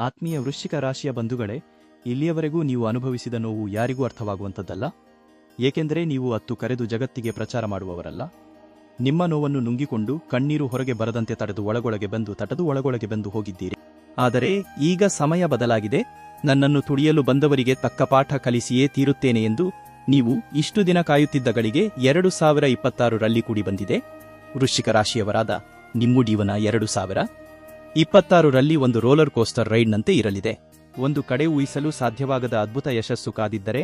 ಆತ್ಮೀಯ ವೃಶ್ಚಿಕ ರಾಶಿಯ ಬಂಧುಗಳೇ, ಇಲ್ಲಿಯವರೆಗೂ ನೀವು ಅನುಭವಿಸಿದ ನೋವು ಯಾರಿಗೂ ಅರ್ಥವಾಗುವಂಥದ್ದಲ್ಲ. ಏಕೆಂದರೆ ನೀವು ಅತ್ತು ಕರೆದು ಜಗತ್ತಿಗೆ ಪ್ರಚಾರ ಮಾಡುವವರಲ್ಲ. ನಿಮ್ಮ ನೋವನ್ನು ನುಂಗಿಕೊಂಡು ಕಣ್ಣೀರು ಹೊರಗೆ ಬರದಂತೆ ತಡೆದು ಒಳಗೊಳಗೆ ಬಂದು ಹೋಗಿದ್ದೀರಿ. ಆದರೆ ಈಗ ಸಮಯ ಬದಲಾಗಿದೆ. ನನ್ನನ್ನು ತುಳಿಯಲು ಬಂದವರಿಗೆ ತಕ್ಕ ಪಾಠ ಕಲಿಸಿಯೇ ತೀರುತ್ತೇನೆ ಎಂದು ನೀವು ಇಷ್ಟು ದಿನ ಕಾಯುತ್ತಿದ್ದ ಗಳಿಗೆ 2026 ರಲ್ಲಿ ಕೂಡಿ ಬಂದಿದೆ. ವೃಶ್ಚಿಕ ರಾಶಿಯವರಾದ ನಿಮ್ಮ ಜೀವನ 2026 ರಲ್ಲಿ ಒಂದು ರೋಲರ್ ಕೋಸ್ಟರ್ ರೈಡ್ನಂತೆ ಇರಲಿದೆ. ಒಂದು ಕಡೆ ಊಹಿಸಲು ಸಾಧ್ಯವಾಗದ ಅದ್ಭುತ ಯಶಸ್ಸು ಕಾದಿದ್ದರೆ,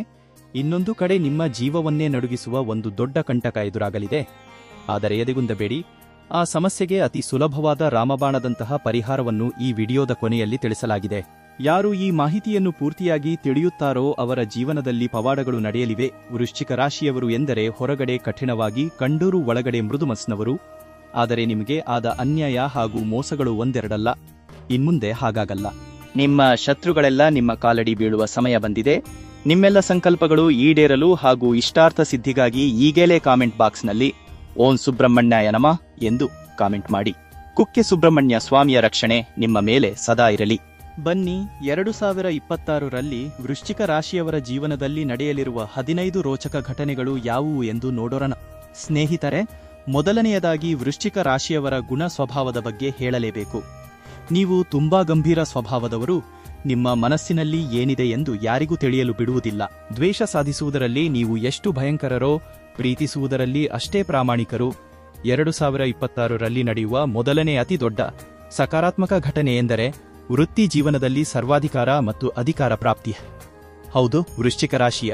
ಇನ್ನೊಂದು ಕಡೆ ನಿಮ್ಮ ಜೀವವನ್ನೇ ನಡುಗಿಸುವ ಒಂದು ದೊಡ್ಡ ಕಂಟಕ ಎದುರಾಗಲಿದೆ. ಆದರೆ ಎದೆಗುಂದಬೇಡಿ, ಆ ಸಮಸ್ಯೆಗೆ ಅತಿ ಸುಲಭವಾದ ರಾಮಬಾಣದಂತಹ ಪರಿಹಾರವನ್ನು ಈ ವಿಡಿಯೋದ ಕೊನೆಯಲ್ಲಿ ತಿಳಿಸಲಾಗಿದೆ. ಯಾರು ಈ ಮಾಹಿತಿಯನ್ನು ಪೂರ್ತಿಯಾಗಿ ತಿಳಿಯುತ್ತಾರೋ ಅವರ ಜೀವನದಲ್ಲಿ ಪವಾಡಗಳು ನಡೆಯಲಿವೆ. ವೃಶ್ಚಿಕ ರಾಶಿಯವರು ಎಂದರೆ ಹೊರಗಡೆ ಕಠಿಣವಾಗಿ ಕಂಡೂರು, ಒಳಗಡೆ ಮೃದುಮನಸ್ಸಿನವರು. ಆದರೆ ನಿಮಗೆ ಆದ ಅನ್ಯಾಯ ಹಾಗೂ ಮೋಸಗಳು ಒಂದೆರಡಲ್ಲ. ಇನ್ಮುಂದೆ ಹಾಗಾಗಲ್ಲ. ನಿಮ್ಮ ಶತ್ರುಗಳೆಲ್ಲ ನಿಮ್ಮ ಕಾಲಡಿ ಬೀಳುವ ಸಮಯ ಬಂದಿದೆ. ನಿಮ್ಮೆಲ್ಲ ಸಂಕಲ್ಪಗಳು ಈಡೇರಲು ಹಾಗೂ ಇಷ್ಟಾರ್ಥ ಸಿದ್ಧಿಗಾಗಿ ಈಗಲೇ ಕಾಮೆಂಟ್ ಬಾಕ್ಸ್ನಲ್ಲಿ ಓಂ ಸುಬ್ರಹ್ಮಣ್ಯಾಯ ನಮಃ ಎಂದು ಕಾಮೆಂಟ್ ಮಾಡಿ. ಕುಕ್ಕೆ ಸುಬ್ರಹ್ಮಣ್ಯ ಸ್ವಾಮಿಯ ರಕ್ಷಣೆ ನಿಮ್ಮ ಮೇಲೆ ಸದಾ ಇರಲಿ. ಬನ್ನಿ, 2026 ರಲ್ಲಿ ವೃಶ್ಚಿಕ ರಾಶಿಯವರ ಜೀವನದಲ್ಲಿ ನಡೆಯಲಿರುವ 15 ರೋಚಕ ಘಟನೆಗಳು ಯಾವುವು ಎಂದು ನೋಡೋಣ. ಸ್ನೇಹಿತರೆ, ಮೊದಲನೆಯದಾಗಿ ವೃಶ್ಚಿಕ ರಾಶಿಯವರ ಗುಣ ಸ್ವಭಾವದ ಬಗ್ಗೆ ಹೇಳಲೇಬೇಕು. ನೀವು ತುಂಬಾ ಗಂಭೀರ ಸ್ವಭಾವದವರು. ನಿಮ್ಮ ಮನಸ್ಸಿನಲ್ಲಿ ಏನಿದೆ ಎಂದು ಯಾರಿಗೂ ತಿಳಿಯಲು ಬಿಡುವುದಿಲ್ಲ. ದ್ವೇಷ ಸಾಧಿಸುವುದರಲ್ಲಿ ನೀವು ಎಷ್ಟು ಭಯಂಕರರೋ, ಪ್ರೀತಿಸುವುದರಲ್ಲಿ ಅಷ್ಟೇ ಪ್ರಾಮಾಣಿಕರು. 2026 ರಲ್ಲಿ ನಡೆಯುವ ಮೊದಲನೇ ಅತಿ ದೊಡ್ಡ ಸಕಾರಾತ್ಮಕ ಘಟನೆ ಎಂದರೆ ವೃತ್ತಿ ಜೀವನದಲ್ಲಿ ಸರ್ವಾಧಿಕಾರ ಮತ್ತು ಅಧಿಕಾರ ಪ್ರಾಪ್ತಿ. ಹೌದು, ವೃಶ್ಚಿಕ ರಾಶಿಯ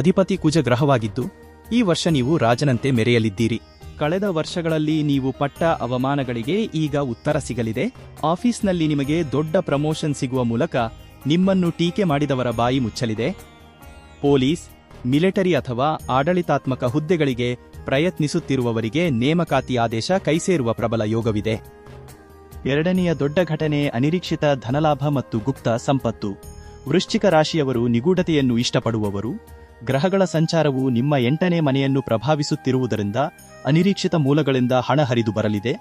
ಅಧಿಪತಿ ಕುಜ ಗ್ರಹವಾಗಿದ್ದು ಈ ವರ್ಷ ನೀವು ರಾಜನಂತೆ ಮೆರೆಯಲಿದ್ದೀರಿ. ಕಳೆದ ವರ್ಷಗಳಲ್ಲಿ ನೀವು ಪಟ್ಟ ಅವಮಾನಗಳಿಗೆ ಈಗ ಉತ್ತರ ಸಿಗಲಿದೆ. ಆಫೀಸ್ನಲ್ಲಿ ನಿಮಗೆ ದೊಡ್ಡ ಪ್ರಮೋಷನ್ ಸಿಗುವ ಮೂಲಕ ನಿಮ್ಮನ್ನು ಟೀಕೆ ಮಾಡಿದವರ ಬಾಯಿ ಮುಚ್ಚಲಿದೆ. ಪೊಲೀಸ್, ಮಿಲಿಟರಿ ಅಥವಾ ಆಡಳಿತಾತ್ಮಕ ಹುದ್ದೆಗಳಿಗೆ ಪ್ರಯತ್ನಿಸುತ್ತಿರುವವರಿಗೆ ನೇಮಕಾತಿ ಆದೇಶ ಕೈಸೇರುವ ಪ್ರಬಲ ಯೋಗವಿದೆ. ಎರಡನೆಯ ದೊಡ್ಡ ಘಟನೆ ಅನಿರೀಕ್ಷಿತ ಧನಲಾಭ ಮತ್ತು ಗುಪ್ತ ಸಂಪತ್ತು. ವೃಶ್ಚಿಕ ರಾಶಿಯವರು ನಿಗೂಢತೆಯನ್ನು ಇಷ್ಟಪಡುವವರು. ಗ್ರಹಗಳ ಸಂಚಾರವು ನಿಮ್ಮ 8ನೇ ಮನೆಯನ್ನು ಪ್ರಭಾವಿಸುತ್ತಿರುವುದರಿಂದ ಅನಿರೀಕ್ಷಿತ ಮೂಲಗಳಿಂದ ಹಣ ಹರಿದು ಬರಲಿದೆ.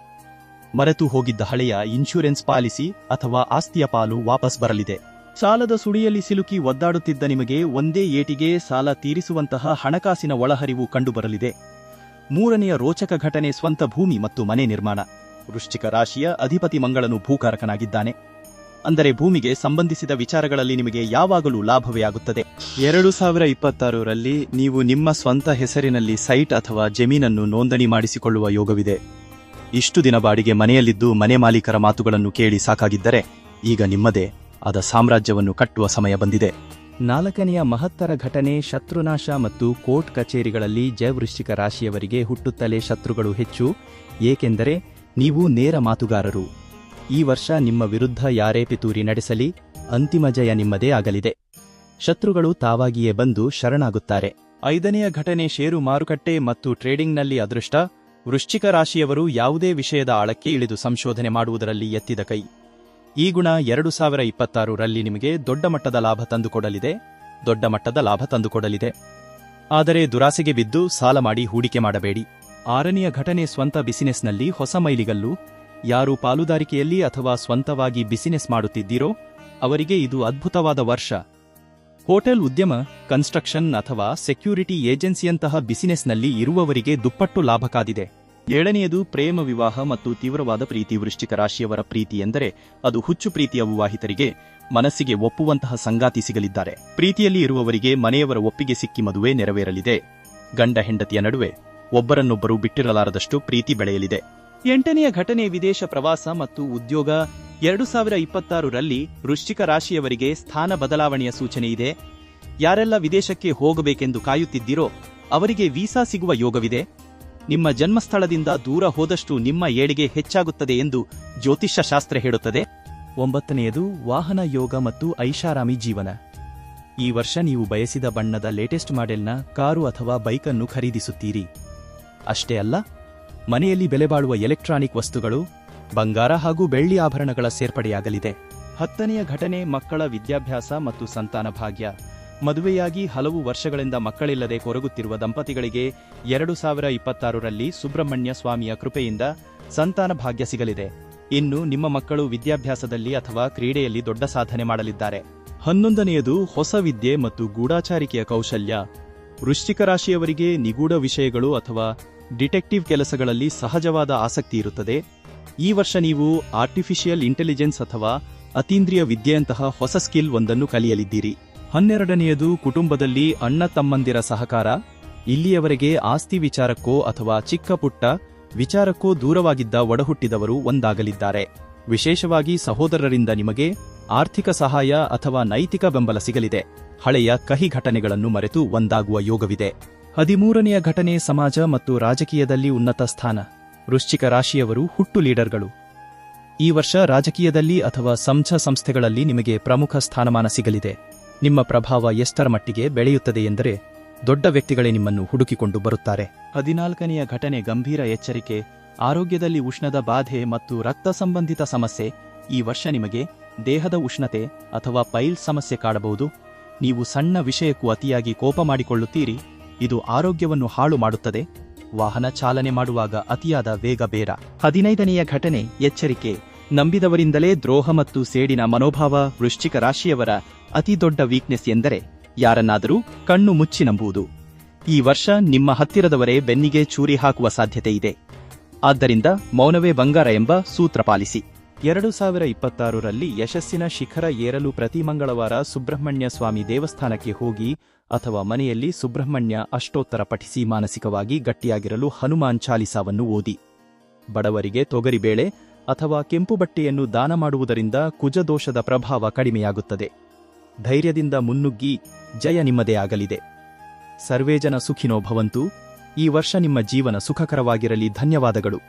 ಮರೆತು ಹೋಗಿದ್ದ ಹಳೆಯ ಇನ್ಶೂರೆನ್ಸ್ ಪಾಲಿಸಿ ಅಥವಾ ಆಸ್ತಿಯ ಪಾಲು ವಾಪಸ್ ಬರಲಿದೆ. ಸಾಲದ ಸುಳಿಯಲ್ಲಿ ಸಿಲುಕಿ ಒದ್ದಾಡುತ್ತಿದ್ದ ನಿಮಗೆ ಒಂದೇ ಏಟಿಗೆ ಸಾಲ ತೀರಿಸುವಂತಹ ಹಣಕಾಸಿನ ಒಳಹರಿವು ಕಂಡುಬರಲಿದೆ. ಮೂರನೆಯ ರೋಚಕ ಘಟನೆ ಸ್ವಂತ ಭೂಮಿ ಮತ್ತು ಮನೆ ನಿರ್ಮಾಣ. ವೃಶ್ಚಿಕ ರಾಶಿಯ ಅಧಿಪತಿ ಮಂಗಳನು ಭೂಕಾರಕನಾಗಿದ್ದಾನೆ. ಅಂದರೆ ಭೂಮಿಗೆ ಸಂಬಂಧಿಸಿದ ವಿಚಾರಗಳಲ್ಲಿ ನಿಮಗೆ ಯಾವಾಗಲೂ ಲಾಭವೇ ಆಗುತ್ತದೆ. 2026 ರಲ್ಲಿ ನೀವು ನಿಮ್ಮ ಸ್ವಂತ ಹೆಸರಿನಲ್ಲಿ ಸೈಟ್ ಅಥವಾ ಜಮೀನನ್ನು ನೋಂದಣಿ ಮಾಡಿಸಿಕೊಳ್ಳುವ ಯೋಗವಿದೆ. ಇಷ್ಟು ದಿನ ಬಾಡಿಗೆ ಮನೆಯಲ್ಲಿದ್ದು ಮನೆ ಮಾಲೀಕರ ಮಾತುಗಳನ್ನು ಕೇಳಿ ಸಾಕಾಗಿದ್ದರೆ ಈಗ ನಿಮ್ಮದೇ ಆದ ಸಾಮ್ರಾಜ್ಯವನ್ನು ಕಟ್ಟುವ ಸಮಯ ಬಂದಿದೆ. ನಾಲ್ಕನೆಯ ಮಹತ್ತರ ಘಟನೆ ಶತ್ರುನಾಶ ಮತ್ತು ಕೋರ್ಟ್ ಕಚೇರಿಗಳಲ್ಲಿ ವೃಶ್ಚಿಕ ರಾಶಿಯವರಿಗೆ ಹುಟ್ಟುತ್ತಲೇ ಶತ್ರುಗಳು ಹೆಚ್ಚು. ಏಕೆಂದರೆ ನೀವು ನೇರ ಮಾತುಗಾರರು. ಈ ವರ್ಷ ನಿಮ್ಮ ವಿರುದ್ಧ ಯಾರೇ ಪಿತೂರಿ ನಡೆಸಲಿ ಅಂತಿಮ ಜಯ ನಿಮ್ಮದೇ ಆಗಲಿದೆ. ಶತ್ರುಗಳು ತಾವಾಗಿಯೇ ಬಂದು ಶರಣಾಗುತ್ತಾರೆ. ಐದನೆಯ ಘಟನೆ ಷೇರು ಮಾರುಕಟ್ಟೆ ಮತ್ತು ಟ್ರೇಡಿಂಗ್ನಲ್ಲಿ ಅದೃಷ್ಟ. ವೃಶ್ಚಿಕ ರಾಶಿಯವರು ಯಾವುದೇ ವಿಷಯದ ಆಳಕ್ಕೆ ಇಳಿದು ಸಂಶೋಧನೆ ಮಾಡುವುದರಲ್ಲಿ ಎತ್ತಿದ ಕೈ. ಈ ಗುಣ 2026 ರಲ್ಲಿ ನಿಮಗೆ ದೊಡ್ಡ ಮಟ್ಟದ ಲಾಭ ತಂದುಕೊಡಲಿದೆ. ಆದರೆ ದುರಾಸೆಗೆ ಬಿದ್ದು ಸಾಲ ಮಾಡಿ ಹೂಡಿಕೆ ಮಾಡಬೇಡಿ. ಆರನೆಯ ಘಟನೆ ಸ್ವಂತ ಬಿಸಿನೆಸ್ನಲ್ಲಿ ಹೊಸ ಮೈಲಿಗಲ್ಲು. ಯಾರು ಪಾಲುದಾರಿಕೆಯಲ್ಲಿ ಅಥವಾ ಸ್ವಂತವಾಗಿ ಬಿಸಿನೆಸ್ ಮಾಡುತ್ತಿದ್ದೀರೋ ಅವರಿಗೆ ಇದು ಅದ್ಭುತವಾದ ವರ್ಷ. ಹೋಟೆಲ್ ಉದ್ಯಮ, ಕನ್ಸ್ಟ್ರಕ್ಷನ್ ಅಥವಾ ಸೆಕ್ಯೂರಿಟಿ ಏಜೆನ್ಸಿಯಂತಹ ಬಿಸಿನೆಸ್ನಲ್ಲಿ ಇರುವವರಿಗೆ ದುಪ್ಪಟ್ಟು ಲಾಭ ಕಾದಿದೆ. ಏಳನೆಯದು ಪ್ರೇಮ ವಿವಾಹ ಮತ್ತು ತೀವ್ರವಾದ ಪ್ರೀತಿ. ವೃಶ್ಚಿಕ ರಾಶಿಯವರ ಪ್ರೀತಿ ಎಂದರೆ ಅದು ಹುಚ್ಚು ಪ್ರೀತಿಯ ವಿವಾಹಿತರಿಗೆ ಮನಸ್ಸಿಗೆ ಒಪ್ಪುವಂತಹ ಸಂಗಾತಿ ಸಿಗಲಿದ್ದಾರೆ. ಪ್ರೀತಿಯಲ್ಲಿ ಇರುವವರಿಗೆ ಮನೆಯವರ ಒಪ್ಪಿಗೆ ಸಿಕ್ಕಿ ಮದುವೆ ನೆರವೇರಲಿದೆ. ಗಂಡ ಹೆಂಡತಿಯ ನಡುವೆ ಒಬ್ಬರನ್ನೊಬ್ಬರು ಬಿಟ್ಟಿರಲಾರದಷ್ಟು ಪ್ರೀತಿ ಬೆಳೆಯಲಿದೆ. ಎಂಟನೆಯ ಘಟನೆ ವಿದೇಶ ಪ್ರವಾಸ ಮತ್ತು ಉದ್ಯೋಗ. 2026 ರಲ್ಲಿ ವೃಶ್ಚಿಕ ರಾಶಿಯವರಿಗೆ ಸ್ಥಾನ ಬದಲಾವಣೆಯ ಸೂಚನೆ ಇದೆ. ಯಾರೆಲ್ಲ ವಿದೇಶಕ್ಕೆ ಹೋಗಬೇಕೆಂದು ಕಾಯುತ್ತಿದ್ದೀರೋ ಅವರಿಗೆ ವೀಸಾ ಸಿಗುವ ಯೋಗವಿದೆ. ನಿಮ್ಮ ಜನ್ಮಸ್ಥಳದಿಂದ ದೂರ ಹೋದಷ್ಟು ನಿಮ್ಮ ಏಳಿಗೆ ಹೆಚ್ಚಾಗುತ್ತದೆ ಎಂದು ಜ್ಯೋತಿಷ್ಯ ಶಾಸ್ತ್ರ ಹೇಳುತ್ತದೆ. 9ನೆಯದು ವಾಹನ ಯೋಗ ಮತ್ತು ಐಷಾರಾಮಿ ಜೀವನ. ಈ ವರ್ಷ ನೀವು ಬಯಸಿದ ಬಣ್ಣದ ಲೇಟೆಸ್ಟ್ ಮಾಡೆಲ್ನ ಕಾರು ಅಥವಾ ಬೈಕನ್ನು ಖರೀದಿಸುತ್ತೀರಿ. ಅಷ್ಟೇ ಅಲ್ಲ, ಮನೆಯಲ್ಲಿ ಬೆಲೆಬಾಳುವ ಎಲೆಕ್ಟ್ರಾನಿಕ್ ವಸ್ತುಗಳು, ಬಂಗಾರ ಹಾಗೂ ಬೆಳ್ಳಿ ಆಭರಣಗಳ ಸೇರ್ಪಡೆಯಾಗಲಿದೆ. 10ನೆಯ ಘಟನೆ ಮಕ್ಕಳ ವಿದ್ಯಾಭ್ಯಾಸ ಮತ್ತು ಸಂತಾನ ಭಾಗ್ಯ. ಮದುವೆಯಾಗಿ ಹಲವು ವರ್ಷಗಳಿಂದ ಮಕ್ಕಳಿಲ್ಲದೆ ಕೊರಗುತ್ತಿರುವ ದಂಪತಿಗಳಿಗೆ 2026 ರಲ್ಲಿ ಸುಬ್ರಹ್ಮಣ್ಯ ಸ್ವಾಮಿಯ ಕೃಪೆಯಿಂದ ಸಂತಾನ ಭಾಗ್ಯ ಸಿಗಲಿದೆ. ಇನ್ನು ನಿಮ್ಮ ಮಕ್ಕಳು ವಿದ್ಯಾಭ್ಯಾಸದಲ್ಲಿ ಅಥವಾ ಕ್ರೀಡೆಯಲ್ಲಿ ದೊಡ್ಡ ಸಾಧನೆ ಮಾಡಲಿದ್ದಾರೆ. 11ನೇಯದು ಹೊಸ ವಿದ್ಯೆ ಮತ್ತು ಗೂಢಾಚಾರಿಕೆಯ ಕೌಶಲ್ಯ. ವೃಶ್ಚಿಕ ರಾಶಿಯವರಿಗೆ ನಿಗೂಢ ವಿಷಯಗಳು ಅಥವಾ ಡಿಟೆಕ್ಟಿವ್ ಕೆಲಸಗಳಲ್ಲಿ ಸಹಜವಾದ ಆಸಕ್ತಿ ಇರುತ್ತದೆ. ಈ ವರ್ಷ ನೀವು ಆರ್ಟಿಫಿಷಿಯಲ್ ಇಂಟೆಲಿಜೆನ್ಸ್ ಅಥವಾ ಅತೀಂದ್ರಿಯ ವಿದ್ಯೆಯಂತಹ ಹೊಸ ಸ್ಕಿಲ್ ಒಂದನ್ನು ಕಲಿಯಲಿದ್ದೀರಿ. 12ನೇಯದು ಕುಟುಂಬದಲ್ಲಿ ಅಣ್ಣ ತಮ್ಮಂದಿರ ಸಹಕಾರ. ಇಲ್ಲಿಯವರೆಗೆ ಆಸ್ತಿ ವಿಚಾರಕ್ಕೋ ಅಥವಾ ಚಿಕ್ಕ ಪುಟ್ಟ ವಿಚಾರಕ್ಕೋ ದೂರವಾಗಿದ್ದ ಒಡಹುಟ್ಟಿದವರು ಒಂದಾಗಲಿದ್ದಾರೆ. ವಿಶೇಷವಾಗಿ ಸಹೋದರರಿಂದ ನಿಮಗೆ ಆರ್ಥಿಕ ಸಹಾಯ ಅಥವಾ ನೈತಿಕ ಬೆಂಬಲ ಸಿಗಲಿದೆ. ಹಳೆಯ ಕಹಿ ಘಟನೆಗಳನ್ನು ಮರೆತು ಒಂದಾಗುವ ಯೋಗವಿದೆ. 13ನೇಯ ಘಟನೆ ಸಮಾಜ ಮತ್ತು ರಾಜಕೀಯದಲ್ಲಿ ಉನ್ನತ ಸ್ಥಾನ. ವೃಶ್ಚಿಕ ರಾಶಿಯವರು ಹುಟ್ಟು ಲೀಡರ್ಗಳು. ಈ ವರ್ಷ ರಾಜಕೀಯದಲ್ಲಿ ಅಥವಾ ಸಂಸ್ಥೆಗಳಲ್ಲಿ ನಿಮಗೆ ಪ್ರಮುಖ ಸ್ಥಾನಮಾನ ಸಿಗಲಿದೆ. ನಿಮ್ಮ ಪ್ರಭಾವ ಎಷ್ಟರ ಮಟ್ಟಿಗೆ ಬೆಳೆಯುತ್ತದೆ ಎಂದರೆ ದೊಡ್ಡ ವ್ಯಕ್ತಿಗಳೇ ನಿಮ್ಮನ್ನು ಹುಡುಕಿಕೊಂಡು ಬರುತ್ತಾರೆ. 14ನೇಯ ಘಟನೆ ಗಂಭೀರ ಎಚ್ಚರಿಕೆ. ಆರೋಗ್ಯದಲ್ಲಿ ಉಷ್ಣದ ಬಾಧೆ ಮತ್ತು ರಕ್ತ ಸಂಬಂಧಿತ ಸಮಸ್ಯೆ. ಈ ವರ್ಷ ನಿಮಗೆ ದೇಹದ ಉಷ್ಣತೆ ಅಥವಾ ಪೈಲ್ಸ್ ಸಮಸ್ಯೆ ಕಾಡಬಹುದು. ನೀವು ಸಣ್ಣ ವಿಷಯಕ್ಕೂ ಅತಿಯಾಗಿ ಕೋಪ ಮಾಡಿಕೊಳ್ಳುತ್ತೀರಿ. ಇದು ಆರೋಗ್ಯವನ್ನು ಹಾಳು ಮಾಡುತ್ತದೆ. ವಾಹನ ಚಾಲನೆ ಮಾಡುವಾಗ ಅತಿಯಾದ ವೇಗ ಬೇಡ. 15ನೇಯ ಘಟನೆ ಎಚ್ಚರಿಕೆ. ನಂಬಿದವರಿಂದಲೇ ದ್ರೋಹ ಮತ್ತು ಸೇಡಿನ ಮನೋಭಾವ. ವೃಶ್ಚಿಕ ರಾಶಿಯವರ ಅತಿ ದೊಡ್ಡ ವೀಕ್ನೆಸ್ ಎಂದರೆ ಯಾರನ್ನಾದರೂ ಕಣ್ಣು ಮುಚ್ಚಿ ನಂಬುವುದು. ಈ ವರ್ಷ ನಿಮ್ಮ ಹತ್ತಿರದವರೇ ಬೆನ್ನಿಗೆ ಚೂರಿ ಹಾಕುವ ಸಾಧ್ಯತೆ ಇದೆ. ಆದ್ದರಿಂದ ಮೌನವೇ ಬಂಗಾರ ಎಂಬ ಸೂತ್ರ ಪಾಲಿಸಿ. 2026ರಲ್ಲಿ ಯಶಸ್ಸಿನ ಶಿಖರ ಏರಲು ಪ್ರತಿ ಮಂಗಳವಾರ ಸುಬ್ರಹ್ಮಣ್ಯ ಸ್ವಾಮಿ ದೇವಸ್ಥಾನಕ್ಕೆ ಹೋಗಿ ಅಥವಾ ಮನೆಯಲ್ಲಿ ಸುಬ್ರಹ್ಮಣ್ಯ ಅಷ್ಟೋತ್ತರ ಪಠಿಸಿ ಮಾನಸಿಕವಾಗಿ ಗಟ್ಟಿಯಾಗಿರಲು ಹನುಮಾನ್ ಚಾಲಿಸಾವನ್ನು ಓದಿ. ಬಡವರಿಗೆ ತೊಗರಿಬೇಳೆ ಅಥವಾ ಕೆಂಪು ಬಟ್ಟೆಯನ್ನು ದಾನ ಮಾಡುವುದರಿಂದ ಕುಜದೋಷದ ಪ್ರಭಾವ ಕಡಿಮೆಯಾಗುತ್ತದೆ. ಧೈರ್ಯದಿಂದ ಮುನ್ನುಗ್ಗಿ ಜಯ ನಿಮ್ಮದೇ ಆಗಲಿದೆ. ಸರ್ವೇ ಜನ ಸುಖಿನೋ ಭವಂತು. ಈ ವರ್ಷ ನಿಮ್ಮ ಜೀವನ ಸುಖಕರವಾಗಿರಲಿ. ಧನ್ಯವಾದಗಳು.